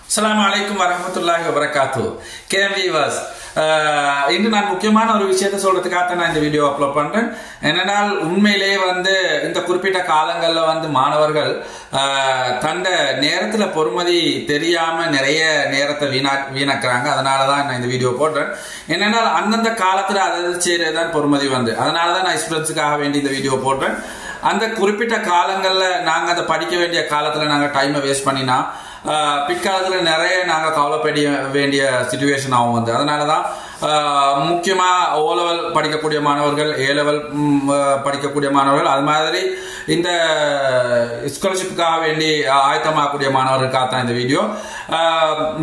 Assalamualaikum warahmatullahi wabarakatuh. KM viewers, இன்று நான் முக்கியமான ஒரு விஷயத்தை சொல்றதுக்காக நான் இந்த வீடியோ அப்லோட் பண்றேன். என்னனால் உண்மையிலேயே இந்த குறிப்பிட்ட காலங்கள்ல மாணவர்கள் தண்ட நேரத்துல பொறுமதி தெரியாம நிறைய நேரத்தை வீணாக்குறாங்க. அதனாலதான் நான் இந்த வீடியோ போடுறேன். என்னென்னால் அந்தந்த காலத்துல அதாவது செய்யறதுதான் பொறுமதி அதனாலதான் நான் ஸ்டூடெண்ட்ஸுக்காக வேண்டி இந்த வீடியோ போடுறேன். அந்த குறிப்பிட்ட காலங்கள்ல நாங்க அதை படிக்க வேண்டிய காலத்துல நாங்க டைமை வேஸ்ட் பண்ணினா பிற்காலத்துல நிறைய நாங்க கவலைப்பட வேண்டிய சிச்சுவேஷன் ஆகும். அதனாலதான் முக்கியமா ஓ லெவல் படிக்கக்கூடிய மாணவர்கள், ஏ லெவல் படிக்கக்கூடிய மாணவர்கள், அது மாதிரி இந்த ஸ்காலர்ஷிப்புக்காக வேண்டி ஆயத்தமாகக்கூடிய மாணவர்களுக்காக தான் இந்த வீடியோ.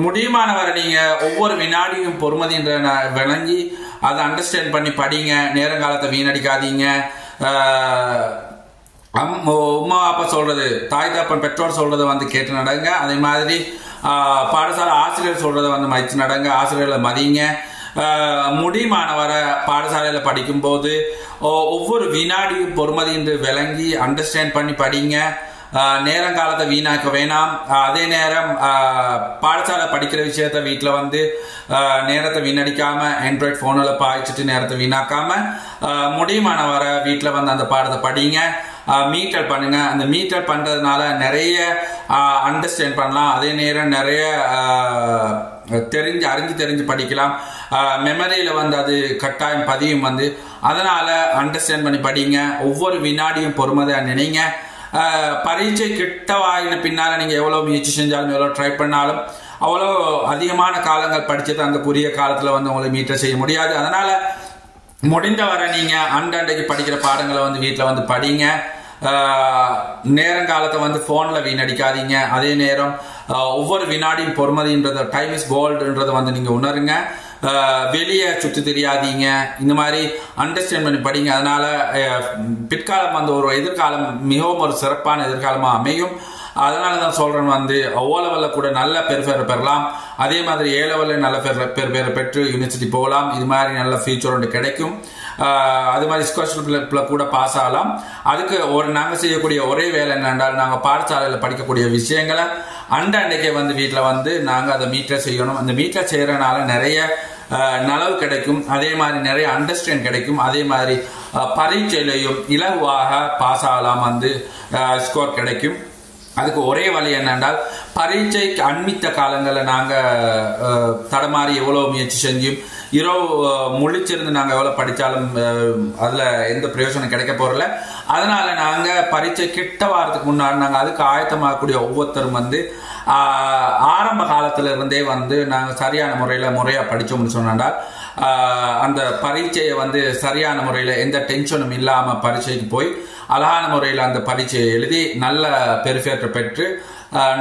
முடியுமானவரை நீங்க ஒவ்வொரு வினாடியும் பொறுமதின்ற விளங்கி அதை அண்டர்ஸ்டாண்ட் பண்ணி படிங்க. நேரங்காலத்தை வீணடிக்காதீங்க. உமா அப்பா சொல்றது, தாய் தப்பன் பெற்றோர் சொல்றதை கேட்டு நடங்க. அதே மாதிரி பாடசாலை ஆசிரியர் சொல்றதை மதிச்சு நடங்க. ஆசிரியர்களை மதிங்க. முடியுமானவரை பாடசாலையில படிக்கும் போது ஒவ்வொரு வினாடியும் பொறுமதி என்று விளங்கி அண்டர்ஸ்டாண்ட் பண்ணி படிங்க. நேரங்காலத்தை வீணாக்க வேணாம். அதே நேரம் பாடசாலை படிக்கிற விஷயத்த வீட்டுல நேரத்தை வீணடிக்காம ஆண்ட்ராய்ட் போன்ல பாய்ச்சிட்டு நேரத்தை வீணாக்காம முடியுமானவரை வீட்டுல அந்த பாடத்தை படிங்க. மீட்டர் பண்ணுங்க. அந்த மீட்டர் பண்றதுனால நிறைய அண்டர்ஸ்டாண்ட் பண்ணலாம். அதே நேரம் நிறைய தெரிஞ்சு படிக்கலாம். மெமரியில அது கட்டாயம் பதியும். அதனால அண்டர்ஸ்டாண்ட் பண்ணி படிங்க. ஒவ்வொரு வினாடியும் பொறுமதியா நினைங்க. பரீட்சை கிட்ட வாயின பின்னால நீங்க எவ்வளவு முயற்சி செஞ்சாலும், எவ்வளவு ட்ரை பண்ணாலும், அவ்வளோ அதிகமான காலங்கள் படிச்சது அந்த குறுகிய காலத்துல உங்களை மீட்டர் செய்ய முடியாது. அதனால முடிந்தவரை நீங்க அன்றைக்கு படிக்கிற பாடங்களை வீட்டுல படிங்க. நேரங்காலத்தை போன்ல வீணடிக்காதீங்க. அதே நேரம் ஒவ்வொரு வினாடியும் பொறுமதின்றது, டைம் இஸ் கோல்டுன்றதை நீங்க உணருங்க. வெளியே சுற்றி தெரியாதீங்க. இந்த மாதிரி அண்டர்ஸ்டாண்ட் பண்ணி படிங்க. அதனால பிற்காலம் ஒரு எதிர்காலம் மிகவும் ஒரு சிறப்பான எதிர்காலமா அமையும். அதனாலதான் சொல்றேன் ஓ லெவல்ல கூட நல்ல பெருபேரை பெறலாம். அதே மாதிரி ஏ லெவல்ல நல்ல பெருபேரை பெற்று யூனிவர்சிட்டி போகலாம். இது மாதிரி நல்ல ஃபியூச்சர் ஒன்று கிடைக்கும். அது மாதிரி ஸ்காலர்ஷிப்ல கூட பாஸ் ஆகலாம். அதுக்கு நாங்க செய்யக்கூடிய ஒரே வேலை என்னென்றால், நாங்க பாடசாலையில படிக்கக்கூடிய விஷயங்களை அன்றைக்கே வீட்டுல நாங்க அதை மீட்டர் செய்யணும். அந்த மீட்டர் செய்யறதுனால நிறைய நலவு கிடைக்கும். அதே மாதிரி நிறைய அண்டர்ஸ்டாண்ட் கிடைக்கும். அதே மாதிரி பரீட்சையிலையும் இலகுவாக பாஸ் ஆகலாம். ஸ்கோர் கிடைக்கும். அதுக்கு ஒரே வழி என்னென்றால், பரீட்சைக்கு அண்மித்த காலங்களில் நாங்க தடமாறி எவ்வளவு முயற்சி செஞ்சும் இரவு முழிச்சிருந்து நாங்க எவ்வளவு படிச்சாலும் அதுல எந்த பிரயோஜனம் கிடைக்க போறல. அதனால நாங்க பரீட்சை கிட்ட வாரத்துக்கு முன்னாடி நாங்க அதுக்கு ஆயத்தமாகக்கூடிய ஒவ்வொருத்தரும் ஆரம்ப காலத்துல இருந்தே நாங்க சரியான முறையா படிச்சோம்னு சொன்னா அந்த பரீட்சையை சரியான முறையில எந்த டென்ஷனும் இல்லாம பரீட்சைக்கு போய் அழகான முறையில் அந்த பரீட்சையை எழுதி நல்ல பெருபேற்ற பெற்று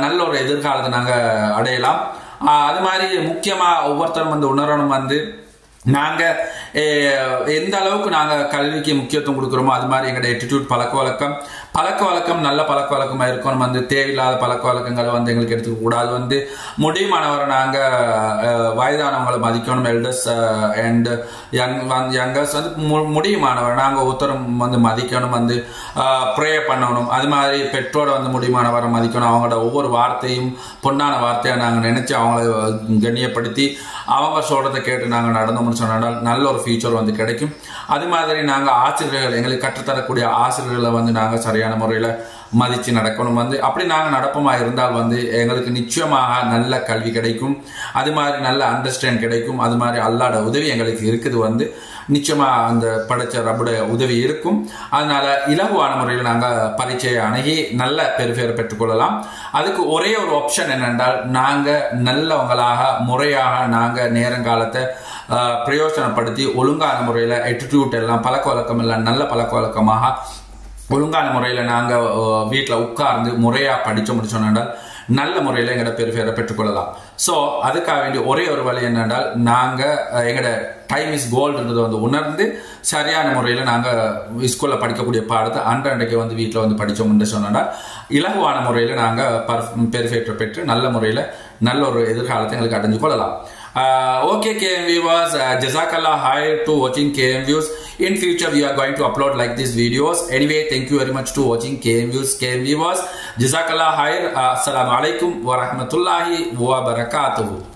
நல்ல ஒரு எதிர்காலத்தை நாங்க அடையலாம். அது மாதிரி முக்கியமா ஒவ்வொருத்தரும் உணரணும், நாங்க எந்த அளவுக்கு நாங்க கல்விக்கு முக்கியத்துவம் கொடுக்கிறோமோ அது மாதிரி எங்களோட எட்டிடியூட், பழக்க வழக்கம் நல்ல பழக்க வழக்கமா இருக்கணும். தேவையில்லாத பழக்க வழக்கங்களை எங்களுக்கு எடுத்துக்க கூடாது. முடியுமானவரை நாங்க வயதானவங்களை மதிக்கணும். எல்டர்ஸ் அண்ட் யங்கர்ஸ் முடியுமானவர் நாங்க ஒருத்தரும் மதிக்கணும். ப்ரே பண்ணணும். அது மாதிரி பெற்றோரை முடியுமானவரை மதிக்கணும். அவங்களோட ஒவ்வொரு வார்த்தையும் பொன்னான வார்த்தையை நாங்க நினைச்சு அவங்களை கண்ணியப்படுத்தி அவங்க சொல்றதை கேட்டு நாங்க நடந்தோம்னு சொன்னால் நல்ல ஒரு ஃபியூச்சர் கிடைக்கும். அது மாதிரி நாங்க ஆசிரியர்கள், எங்களுக்கு கற்றுத்தரக்கூடிய ஆசிரியர்களை நாங்க சரியான முறையில மதிச்சு நடக்கணும். அப்படி நாங்க நடப்பமா இருந்தால் எங்களுக்கு நிச்சயமாக நல்ல கல்வி கிடைக்கும். அது மாதிரி நல்ல அண்டர்ஸ்டாண்ட் கிடைக்கும். அது மாதிரி அல்லாட உதவி எங்களுக்கு இருக்குது. நிச்சயமா அந்த படைச்ச ரப்புடைய உதவி இருக்கும். அதனால இலகுவான முறையில் நாங்க பரீட்சையை அணுகி நல்ல பெருபேரை பெற்றுக்கொள்ளலாம். அதுக்கு ஒரே ஒரு ஆப்ஷன் என்னென்றால், நாங்க நல்லவங்களாக முறையாக நாங்க நேரங்காலத்தை பிரயோஜனப்படுத்தி ஒழுங்கான முறையில எட்டிடியூட் எல்லாம் பழக்க வழக்கம் எல்லாம் நல்ல பழக்க வழக்கமாக ஒழுங்கான முறையில நாங்க வீட்டுல உட்கார்ந்து முறையா படிச்சோம்னு சொன்னால் நல்ல முறையில எங்கட பெருபேரை பெற்றுக்கொள்ளலாம். சோ அதுக்காக வேண்டிய ஒரே ஒரு வழி என்னென்றால், நாங்க எங்கட டைம் இஸ் கோல்டுன்றதை உணர்ந்து சரியான முறையில நாங்க ஸ்கூல்ல படிக்கக்கூடிய பாடத்தை அன்றைக்கு வீட்டுல படிச்சோம்னு சொன்னா இலகுவான முறையில நாங்க பெருபேற்ற பெற்று நல்ல முறையில நல்ல ஒரு எதிர்காலத்தை எங்களுக்கு அடைஞ்சு கொள்ளலாம். Okay KM viewers, Jazakallah hi to watching KM views. In future we are going to upload like these videos. Anyway, thank you very much to watching KM Views, KM Viewers. Jazakallah khair. Assalamu alaikum wa rahmatullahi wa barakatuh.